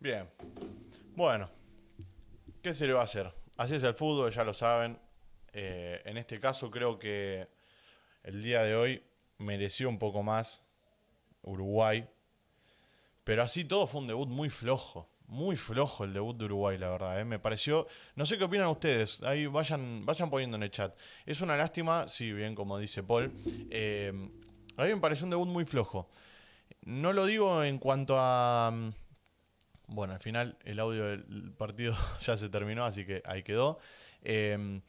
Bien. Bueno, ¿qué se le va a hacer? Así es el fútbol, ya lo saben. En este caso creo que el día de hoy mereció un poco más Uruguay. Pero así todo fue un debut muy flojo. Muy flojo el debut de Uruguay, la verdad. Me pareció. No sé qué opinan ustedes. Ahí vayan poniendo en el chat. Es una lástima, sí, bien como dice Paul. A mí me pareció un debut muy flojo. No lo digo en cuanto a. Bueno, al final el audio del partido ya se terminó, así que ahí quedó. Eh,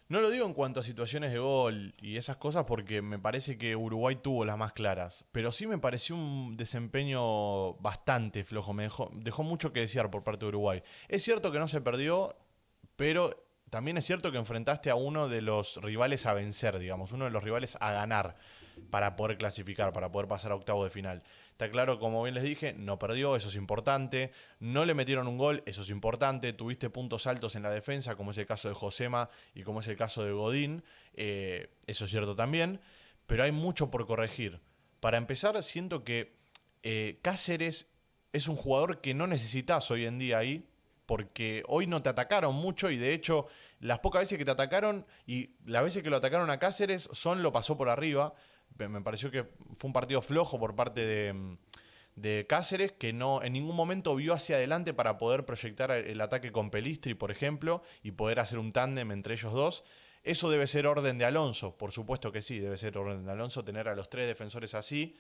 no lo digo en cuanto a situaciones de gol y esas cosas porque me parece que Uruguay tuvo las más claras, pero sí me pareció un desempeño bastante flojo, dejó mucho que desear por parte de Uruguay. Es cierto que no se perdió, pero también es cierto que enfrentaste a uno de los rivales a vencer, digamos, uno de los rivales a ganar para poder clasificar, para poder pasar a octavo de final. Está claro, como bien les dije, no perdió, eso es importante. No le metieron un gol, eso es importante. Tuviste puntos altos en la defensa, como es el caso de Josema y como es el caso de Godín. Eso es cierto también. Pero hay mucho por corregir. Para empezar, siento que Cáceres es un jugador que no necesitas hoy en día ahí, porque hoy no te atacaron mucho y de hecho las pocas veces que te atacaron y las veces que lo atacaron a Cáceres, Son lo pasó por arriba. Me pareció que fue un partido flojo por parte de Cáceres, que no en ningún momento vio hacia adelante para poder proyectar el ataque con Pelistri, por ejemplo, y poder hacer un tándem entre ellos dos. Eso debe ser orden de Alonso, por supuesto que sí, debe ser orden de Alonso tener a los tres defensores así,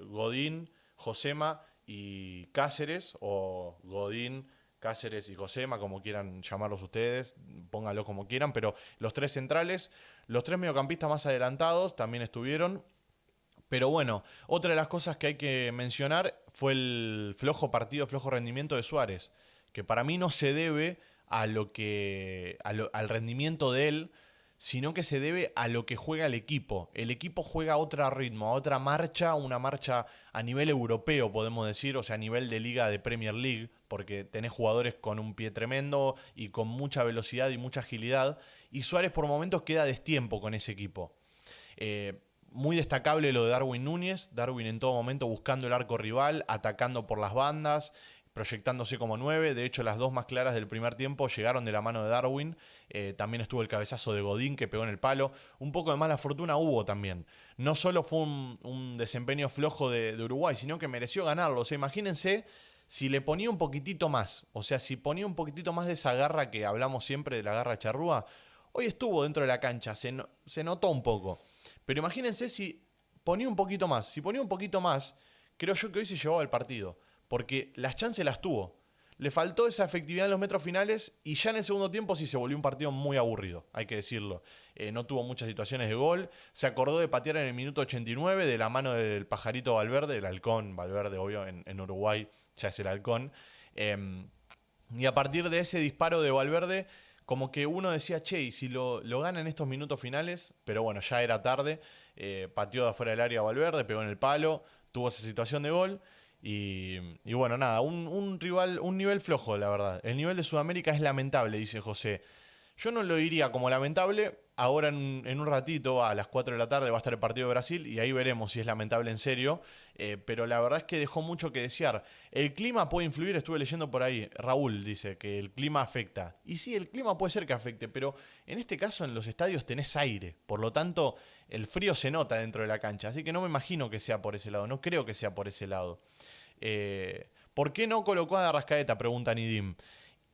Godín, Josema y Cáceres, o Godín, Cáceres y Josema, como quieran llamarlos ustedes, pónganlo como quieran, pero los tres centrales, los tres mediocampistas más adelantados también estuvieron. Pero bueno, otra de las cosas que hay que mencionar fue el flojo partido, flojo rendimiento de Suárez, que para mí no se debe a al rendimiento de él, sino que se debe a lo que juega el equipo. El equipo juega a otro ritmo, a otra marcha, una marcha a nivel europeo, podemos decir, o sea, a nivel de liga de Premier League, porque tenés jugadores con un pie tremendo y con mucha velocidad y mucha agilidad, y Suárez por momentos queda destiempo con ese equipo. Muy destacable lo de Darwin Núñez. Darwin en todo momento buscando el arco rival, atacando por las bandas, proyectándose como 9. De hecho, las dos más claras del primer tiempo llegaron de la mano de Darwin. También estuvo el cabezazo de Godín que pegó en el palo. Un poco de mala fortuna hubo también. No solo fue un desempeño flojo de Uruguay, sino que mereció ganarlo. O sea, imagínense si le ponía un poquitito más. O sea, si ponía un poquitito más de esa garra que hablamos siempre, de la garra charrúa. Hoy estuvo dentro de la cancha, se notó un poco. Pero imagínense si ponía un poquito más. Si ponía un poquito más, creo yo que hoy se llevaba el partido. Porque las chances las tuvo. Le faltó esa efectividad en los metros finales y ya en el segundo tiempo sí se volvió un partido muy aburrido, hay que decirlo. No tuvo muchas situaciones de gol. Se acordó de patear en el minuto 89 de la mano del pajarito Valverde, el halcón Valverde, obvio, en Uruguay ya es el halcón. Y a partir de ese disparo de Valverde, como que uno decía, che, y si lo gana en estos minutos finales, pero bueno, ya era tarde, pateó de afuera del área Valverde, pegó en el palo, tuvo esa situación de gol, y bueno, nada, un rival, un nivel flojo, la verdad. El nivel de Sudamérica es lamentable, dice José. Yo no lo diría como lamentable. Ahora en un ratito, a las 4 de la tarde, va a estar el partido de Brasil y ahí veremos si es lamentable en serio. Pero la verdad es que dejó mucho que desear. El clima puede influir, estuve leyendo por ahí. Raúl dice que el clima afecta. Y sí, el clima puede ser que afecte, pero en este caso en los estadios tenés aire. Por lo tanto, el frío se nota dentro de la cancha. Así que no me imagino que sea por ese lado. No creo que sea por ese lado. ¿Por qué no colocó a Arrascaeta? Pregunta Nidim.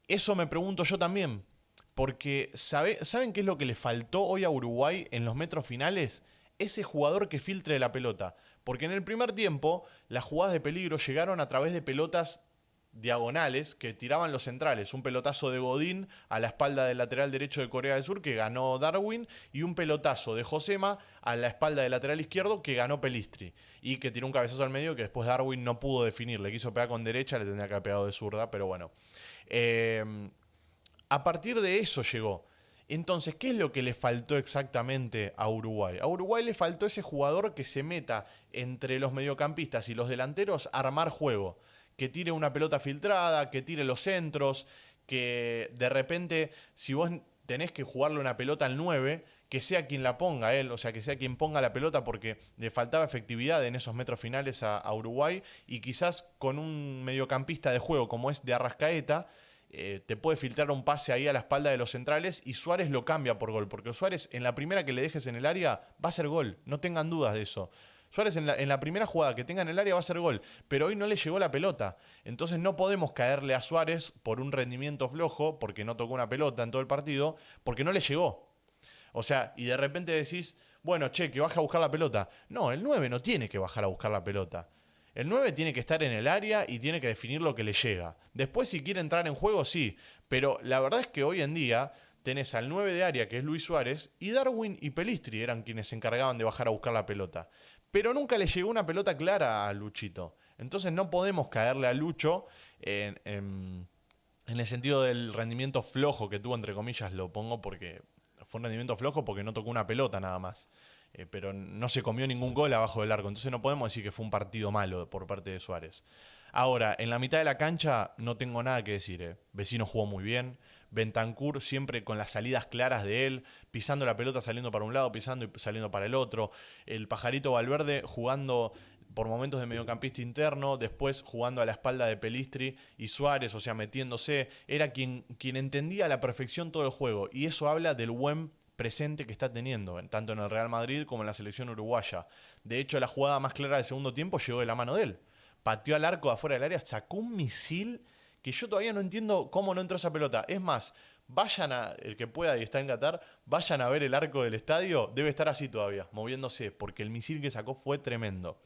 Eso me pregunto yo también. Porque ¿saben qué es lo que le faltó hoy a Uruguay en los metros finales? Ese jugador que filtre la pelota. Porque en el primer tiempo las jugadas de peligro llegaron a través de pelotas diagonales que tiraban los centrales. Un pelotazo de Godín a la espalda del lateral derecho de Corea del Sur que ganó Darwin y un pelotazo de Josema a la espalda del lateral izquierdo que ganó Pelistri y que tiró un cabezazo al medio que después Darwin no pudo definir. Le quiso pegar con derecha, le tendría que haber pegado de zurda, pero bueno. A partir de eso llegó. Entonces, ¿qué es lo que le faltó exactamente a Uruguay? A Uruguay le faltó ese jugador que se meta entre los mediocampistas y los delanteros a armar juego. Que tire una pelota filtrada, que tire los centros, que de repente, si vos tenés que jugarle una pelota al 9, que sea quien la ponga él, o sea, que sea quien ponga la pelota porque le faltaba efectividad en esos metros finales a Uruguay y quizás con un mediocampista de juego como es de Arrascaeta, te puede filtrar un pase ahí a la espalda de los centrales y Suárez lo cambia por gol, porque Suárez en la primera que le dejes en el área va a ser gol, no tengan dudas de eso. Suárez en la primera jugada que tenga en el área va a ser gol, pero hoy no le llegó la pelota. Entonces no podemos caerle a Suárez por un rendimiento flojo, porque no tocó una pelota en todo el partido, porque no le llegó. O sea, y de repente decís, bueno, che, que baja a buscar la pelota. No, el 9 no tiene que bajar a buscar la pelota. El 9 tiene que estar en el área y tiene que definir lo que le llega. Después, si quiere entrar en juego, sí. Pero la verdad es que hoy en día tenés al 9 de área, que es Luis Suárez, y Darwin y Pelistri eran quienes se encargaban de bajar a buscar la pelota. Pero nunca le llegó una pelota clara a Luchito. Entonces no podemos caerle a Lucho en el sentido del rendimiento flojo que tuvo, entre comillas, lo pongo porque fue un rendimiento flojo porque no tocó una pelota nada más. Pero no se comió ningún gol abajo del arco. Entonces no podemos decir que fue un partido malo por parte de Suárez. Ahora, en la mitad de la cancha no tengo nada que decir. Vecino jugó muy bien. Bentancur siempre con las salidas claras de él, pisando la pelota, saliendo para un lado, pisando y saliendo para el otro. El Pajarito Valverde jugando por momentos de mediocampista interno, después jugando a la espalda de Pelistri y Suárez, o sea, metiéndose. Era quien entendía a la perfección todo el juego. Y eso habla del buen presente que está teniendo, tanto en el Real Madrid como en la selección uruguaya. De hecho, la jugada más clara del segundo tiempo llegó de la mano de él. Pateó al arco de afuera del área, sacó un misil que yo todavía no entiendo cómo no entró esa pelota. Es más, vayan el que pueda y está en Qatar, vayan a ver el arco del estadio, debe estar así todavía, moviéndose, porque el misil que sacó fue tremendo.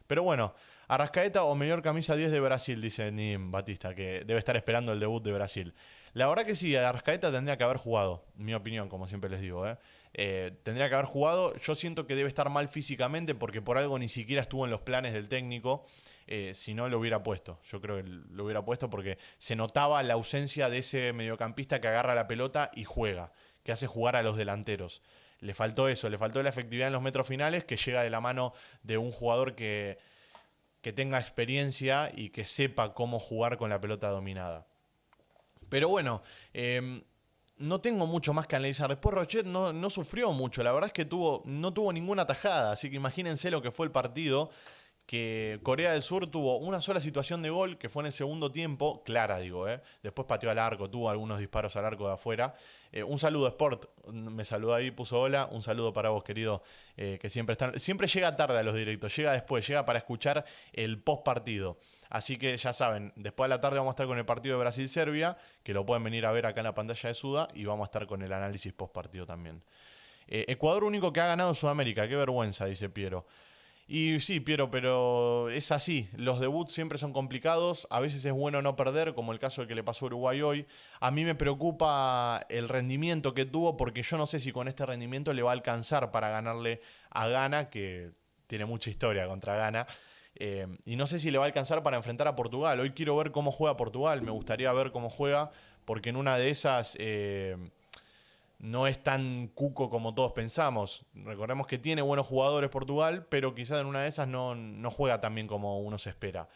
Pero bueno, Arrascaeta o mejor camisa 10 de Brasil, dice Nim Batista, que debe estar esperando el debut de Brasil. La verdad que sí, Arrascaeta tendría que haber jugado, en mi opinión, como siempre les digo. Tendría que haber jugado. Yo siento que debe estar mal físicamente porque por algo ni siquiera estuvo en los planes del técnico. Si no, lo hubiera puesto. Yo creo que lo hubiera puesto porque se notaba la ausencia de ese mediocampista que agarra la pelota y juega, que hace jugar a los delanteros. Le faltó eso, le faltó la efectividad en los metros finales que llega de la mano de un jugador que tenga experiencia y que sepa cómo jugar con la pelota dominada. Pero bueno, no tengo mucho más que analizar. Después Rochet no sufrió mucho. La verdad es que no tuvo ninguna tajada. Así que imagínense lo que fue el partido. Que Corea del Sur tuvo una sola situación de gol, que fue en el segundo tiempo, clara digo, después pateó al arco, tuvo algunos disparos al arco de afuera. Un saludo Sport, me saludó ahí, puso hola, un saludo para vos querido, que siempre llega tarde a los directos, llega después, llega para escuchar el post partido. Así que ya saben, después de la tarde vamos a estar con el partido de Brasil-Serbia, que lo pueden venir a ver acá en la pantalla de Suda, y vamos a estar con el análisis post partido también. Ecuador único que ha ganado en Sudamérica, qué vergüenza, dice Piero. Y sí, Piero, pero es así. Los debuts siempre son complicados. A veces es bueno no perder, como el caso que le pasó a Uruguay hoy. A mí me preocupa el rendimiento que tuvo, porque yo no sé si con este rendimiento le va a alcanzar para ganarle a Ghana, que tiene mucha historia contra Ghana. Y no sé si le va a alcanzar para enfrentar a Portugal. Hoy quiero ver cómo juega Portugal. Me gustaría ver cómo juega, porque en una de esas no es tan cuco como todos pensamos. Recordemos que tiene buenos jugadores Portugal, pero quizás en una de esas no juega tan bien como uno se espera.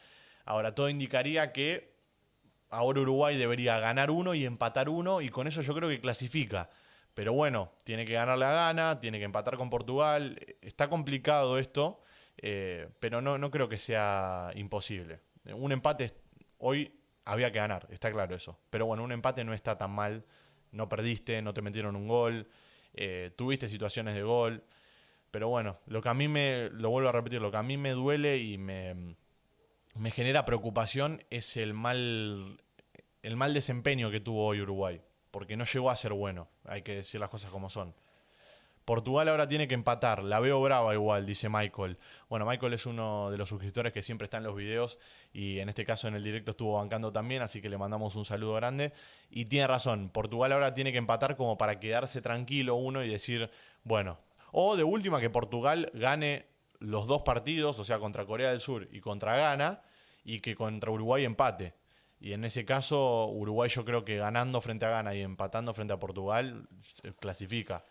Ahora, todo indicaría que ahora Uruguay debería ganar uno y empatar uno, y con eso yo creo que clasifica. Pero bueno, tiene que ganarle a Ghana, tiene que empatar con Portugal. Está complicado esto, pero no creo que sea imposible. Un empate hoy había que ganar, está claro eso. Pero bueno, un empate no está tan mal. No perdiste, no te metieron un gol, tuviste situaciones de gol. Pero bueno, lo vuelvo a repetir, lo que a mí me duele y me genera preocupación es el mal desempeño que tuvo hoy Uruguay. Porque no llegó a ser bueno, hay que decir las cosas como son. Portugal ahora tiene que empatar, la veo brava igual, dice Michael. Bueno, Michael es uno de los suscriptores que siempre está en los videos y en este caso en el directo estuvo bancando también, así que le mandamos un saludo grande. Y tiene razón, Portugal ahora tiene que empatar como para quedarse tranquilo uno y decir, bueno, o de última que Portugal gane los dos partidos, o sea, contra Corea del Sur y contra Ghana, y que contra Uruguay empate. Y en ese caso, Uruguay yo creo que ganando frente a Ghana y empatando frente a Portugal, se clasifica.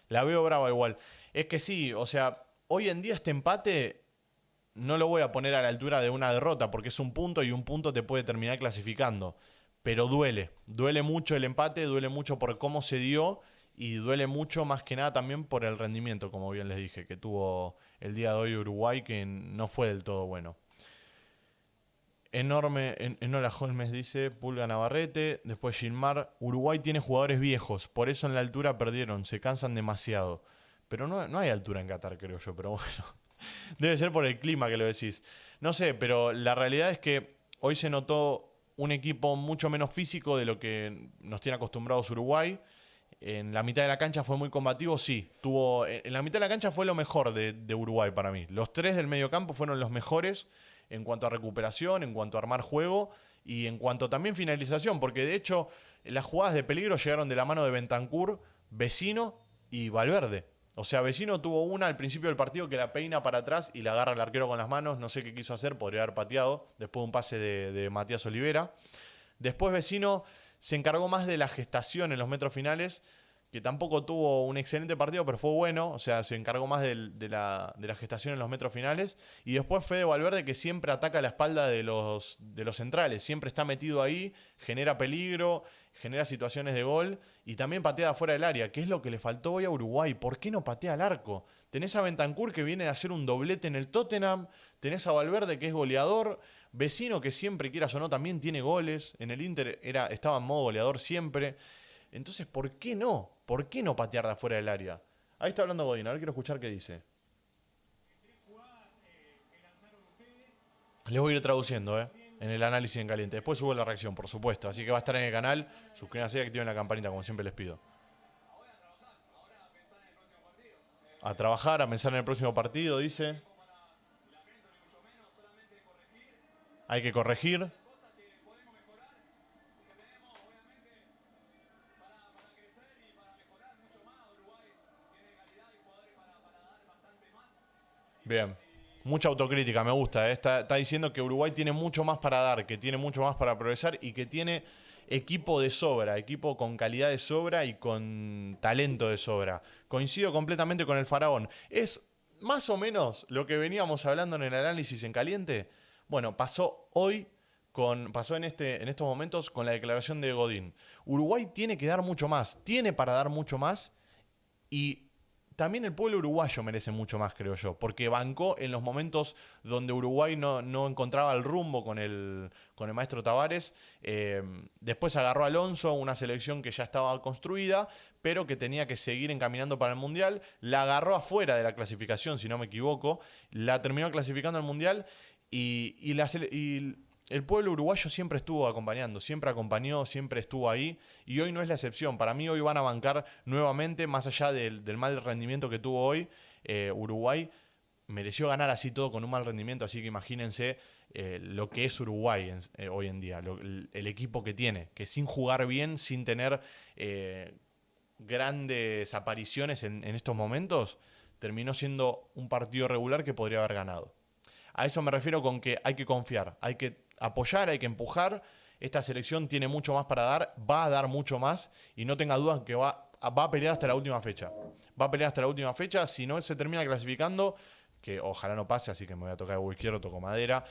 La veo brava igual. Es que sí, o sea, hoy en día este empate no lo voy a poner a la altura de una derrota, porque es un punto y un punto te puede terminar clasificando. Pero duele mucho el empate, duele mucho por cómo se dio y duele mucho más que nada también por el rendimiento, como bien les dije, que tuvo el día de hoy Uruguay, que no fue del todo bueno. Enorme, Enola Holmes dice, Pulga Navarrete, después Gilmar, Uruguay tiene jugadores viejos, por eso en la altura perdieron, se cansan demasiado. Pero no hay altura en Qatar, creo yo, pero bueno, debe ser por el clima que lo decís. No sé, pero la realidad es que hoy se notó un equipo mucho menos físico de lo que nos tiene acostumbrados Uruguay. En la mitad de la cancha fue muy combativo, sí. En la mitad de la cancha fue lo mejor de Uruguay para mí. Los tres del medio campo fueron los mejores en cuanto a recuperación, en cuanto a armar juego y en cuanto también finalización, porque de hecho las jugadas de peligro llegaron de la mano de Bentancur, Vecino y Valverde. O sea, Vecino tuvo una al principio del partido que la peina para atrás y la agarra el arquero con las manos, no sé qué quiso hacer, podría haber pateado, después de un pase de Matías Olivera. Después Vecino se encargó más de la gestación en los metros finales, que tampoco tuvo un excelente partido, pero fue bueno. O sea, se encargó más de la gestación en los metros finales. Y después Fede Valverde, que siempre ataca la espalda de los centrales. Siempre está metido ahí, genera peligro, genera situaciones de gol y también patea afuera del área, que es lo que le faltó hoy a Uruguay. ¿Por qué no patea al arco? Tenés a Bentancur, que viene de hacer un doblete en el Tottenham. Tenés a Valverde, que es goleador. Vecino, que siempre, quieras o no, también tiene goles. En el Inter estaba en modo goleador siempre. Entonces, ¿por qué no? ¿Por qué no patear de afuera del área? Ahí está hablando Godín, a ver, quiero escuchar qué dice. Les voy a ir traduciendo, en el análisis en caliente. Después subo la reacción, por supuesto. Así que va a estar en el canal. Suscríbanse y activen la campanita, como siempre les pido. A trabajar, a pensar en el próximo partido, dice. Hay que corregir. Bien. Mucha autocrítica, me gusta. Está diciendo que Uruguay tiene mucho más para dar, que tiene mucho más para progresar y que tiene equipo de sobra, equipo con calidad de sobra y con talento de sobra. Coincido completamente con el Faraón. Es más o menos lo que veníamos hablando en el análisis en caliente. Bueno, pasó en estos momentos con la declaración de Godín. Uruguay tiene que dar mucho más, tiene para dar mucho más y también el pueblo uruguayo merece mucho más, creo yo, porque bancó en los momentos donde Uruguay no encontraba el rumbo con el maestro Tavares. Después agarró a Alonso, una selección que ya estaba construida, pero que tenía que seguir encaminando para el Mundial. La agarró afuera de la clasificación, si no me equivoco. La terminó clasificando al Mundial y el pueblo uruguayo siempre estuvo acompañando, siempre acompañó, siempre estuvo ahí y hoy no es la excepción. Para mí hoy van a bancar nuevamente, más allá del mal rendimiento que tuvo hoy, Uruguay mereció ganar así todo con un mal rendimiento, así que imagínense lo que es Uruguay hoy en día, el equipo que tiene, que sin jugar bien, sin tener grandes apariciones en estos momentos, terminó siendo un partido regular que podría haber ganado. A eso me refiero con que hay que confiar, hay que apoyar, hay que empujar. Esta selección tiene mucho más para dar, va a dar mucho más y no tenga dudas que va a pelear hasta la última fecha. Va a pelear hasta la última fecha, si no se termina clasificando, que ojalá no pase, así que me voy a tocar el huevo izquierdo, toco madera.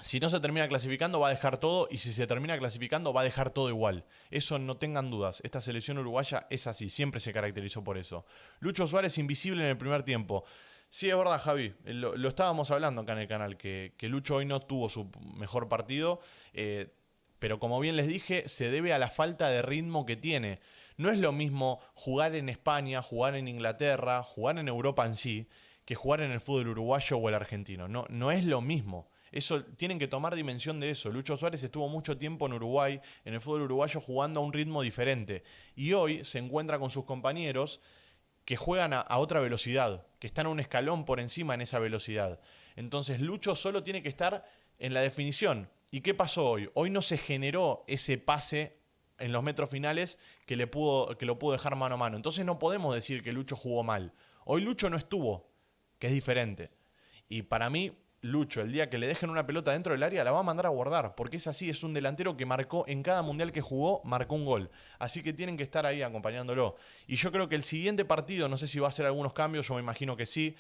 Si no se termina clasificando va a dejar todo y si se termina clasificando va a dejar todo igual. Eso no tengan dudas. Esta selección uruguaya es así, siempre se caracterizó por eso. Lucho Suárez invisible en el primer tiempo. Sí, es verdad, Javi. Lo estábamos hablando acá en el canal, que Lucho hoy no tuvo su mejor partido, pero como bien les dije, se debe a la falta de ritmo que tiene. No es lo mismo jugar en España, jugar en Inglaterra, jugar en Europa en sí, que jugar en el fútbol uruguayo o el argentino. No es lo mismo. Eso, tienen que tomar dimensión de eso. Lucho Suárez estuvo mucho tiempo en Uruguay, en el fútbol uruguayo, jugando a un ritmo diferente. Y hoy se encuentra con sus compañeros que juegan a otra velocidad, que están a un escalón por encima en esa velocidad. Entonces Lucho solo tiene que estar en la definición. ¿Y qué pasó hoy? Hoy no se generó ese pase en los metros finales que lo pudo dejar mano a mano. Entonces no podemos decir que Lucho jugó mal. Hoy Lucho no estuvo, que es diferente. Y para mí, Lucho, el día que le dejen una pelota dentro del área, la va a mandar a guardar, porque es así, es un delantero que marcó en cada mundial que jugó, marcó un gol. Así que tienen que estar ahí acompañándolo. Y yo creo que el siguiente partido, no sé si va a hacer algunos cambios, yo me imagino que sí,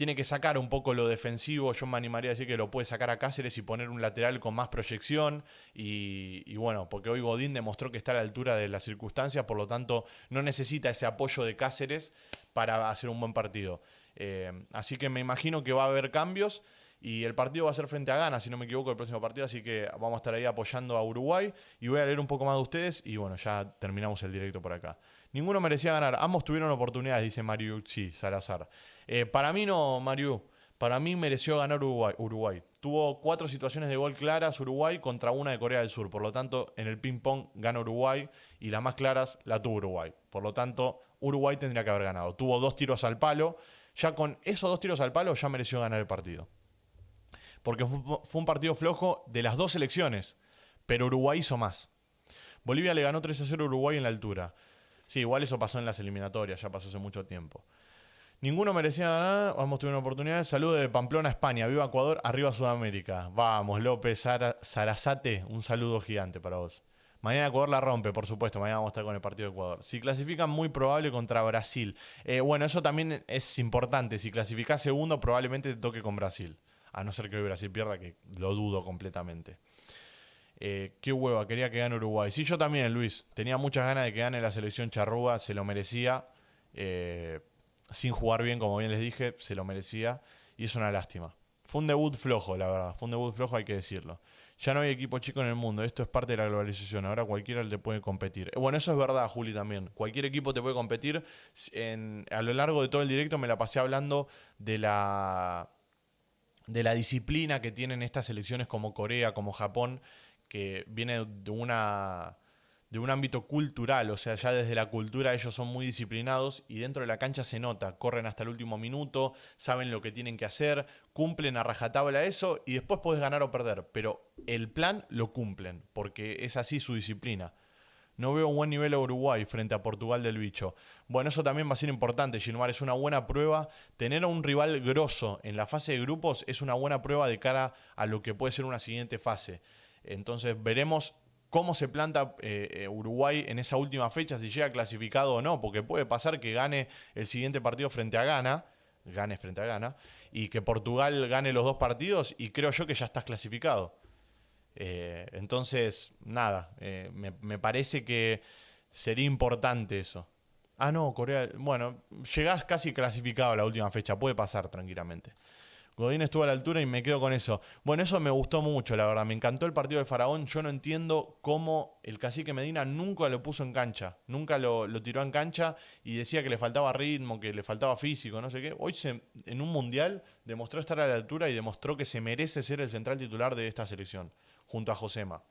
tiene que sacar un poco lo defensivo. Yo me animaría a decir que lo puede sacar a Cáceres y poner un lateral con más proyección. Y bueno, porque hoy Godín demostró que está a la altura de las circunstancias, por lo tanto no necesita ese apoyo de Cáceres para hacer un buen partido. Así que me imagino que va a haber cambios. Y el partido va a ser frente a Ghana, si no me equivoco, el próximo partido. Así que vamos a estar ahí apoyando a Uruguay. Y voy a leer un poco más de ustedes. Y bueno, ya terminamos el directo por acá. Ninguno merecía ganar. Ambos tuvieron oportunidades, dice Mariu Salazar. Para mí no, Mariu. Para mí mereció ganar Uruguay. Tuvo 4 situaciones de gol claras Uruguay contra una de Corea del Sur. Por lo tanto, en el ping-pong gana Uruguay. Y las más claras la tuvo Uruguay. Por lo tanto, Uruguay tendría que haber ganado. Tuvo 2 tiros al palo. Ya con esos 2 tiros al palo ya mereció ganar el partido. Porque fue un partido flojo de las 2 selecciones, pero Uruguay hizo más. Bolivia le ganó 3-0 a Uruguay en la altura. Sí, igual eso pasó en las eliminatorias, ya pasó hace mucho tiempo. Ninguno merecía ganar, vamos a tener una oportunidad. Saludos de Pamplona, España. Viva Ecuador, arriba Sudamérica. Vamos, López Sarasate, un saludo gigante para vos. Mañana Ecuador la rompe, por supuesto. Mañana vamos a estar con el partido de Ecuador. Si clasifican, muy probable contra Brasil. Bueno, eso también es importante. Si clasificás segundo, probablemente te toque con Brasil. A no ser que hoy Brasil pierda, que lo dudo completamente. Qué hueva, quería que gane Uruguay. Sí, yo también, Luis. Tenía muchas ganas de que gane la selección charrúa, se lo merecía. Sin jugar bien, como bien les dije, se lo merecía. Y es una lástima. Fue un debut flojo, la verdad. Fue un debut flojo, hay que decirlo. Ya no hay equipo chico en el mundo. Esto es parte de la globalización. Ahora cualquiera te puede competir. Bueno, eso es verdad, Juli, también. Cualquier equipo te puede competir. A lo largo de todo el directo me la pasé hablando de la disciplina que tienen estas selecciones como Corea, como Japón, que viene de un ámbito cultural, o sea, ya desde la cultura ellos son muy disciplinados y dentro de la cancha se nota, corren hasta el último minuto, saben lo que tienen que hacer, cumplen a rajatabla eso y después podés ganar o perder, pero el plan lo cumplen, porque es así su disciplina. No veo un buen nivel a Uruguay frente a Portugal del Bicho. Bueno, eso también va a ser importante, Gilmar. Es una buena prueba. Tener a un rival grosso en la fase de grupos es una buena prueba de cara a lo que puede ser una siguiente fase. Entonces veremos cómo se planta Uruguay en esa última fecha, si llega clasificado o no, porque puede pasar que gane el siguiente partido frente a Ghana, y que Portugal gane los 2 partidos y creo yo que ya estás clasificado. Entonces, nada, me parece que sería importante eso. Ah, no, Corea. Bueno, llegás casi clasificado a la última fecha, puede pasar tranquilamente. Godín estuvo a la altura y me quedo con eso. Bueno, eso me gustó mucho, la verdad. Me encantó el partido de Faraón. Yo no entiendo cómo el cacique Medina nunca lo puso en cancha. Nunca lo tiró en cancha y decía que le faltaba ritmo, que le faltaba físico, no sé qué. Hoy en un mundial demostró estar a la altura y demostró que se merece ser el central titular de esta selección, junto a Josema.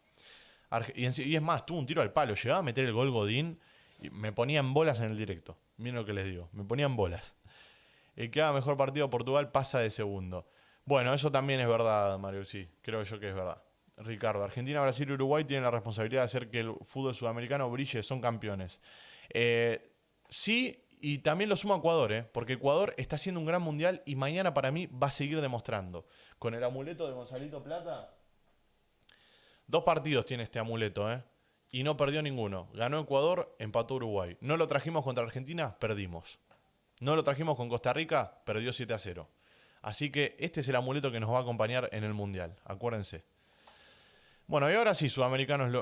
Y es más, tuvo un tiro al palo. Llegaba a meter el gol Godín y me ponían bolas en el directo. Miren lo que les digo. Me ponían bolas. El que haga mejor partido Portugal pasa de segundo. Bueno, eso también es verdad, Mario, sí, creo yo que es verdad. Ricardo, Argentina, Brasil y Uruguay tienen la responsabilidad de hacer que el fútbol sudamericano brille, son campeones. Sí, y también lo sumo a Ecuador, porque Ecuador está haciendo un gran mundial y mañana para mí va a seguir demostrando. Con el amuleto de Gonzalito Plata, 2 partidos tiene este amuleto, y no perdió ninguno. Ganó Ecuador, empató Uruguay. No lo trajimos contra Argentina, perdimos. No lo trajimos con Costa Rica, perdió 7-0. Así que este es el amuleto que nos va a acompañar en el Mundial, acuérdense. Bueno, y ahora sí, sudamericanos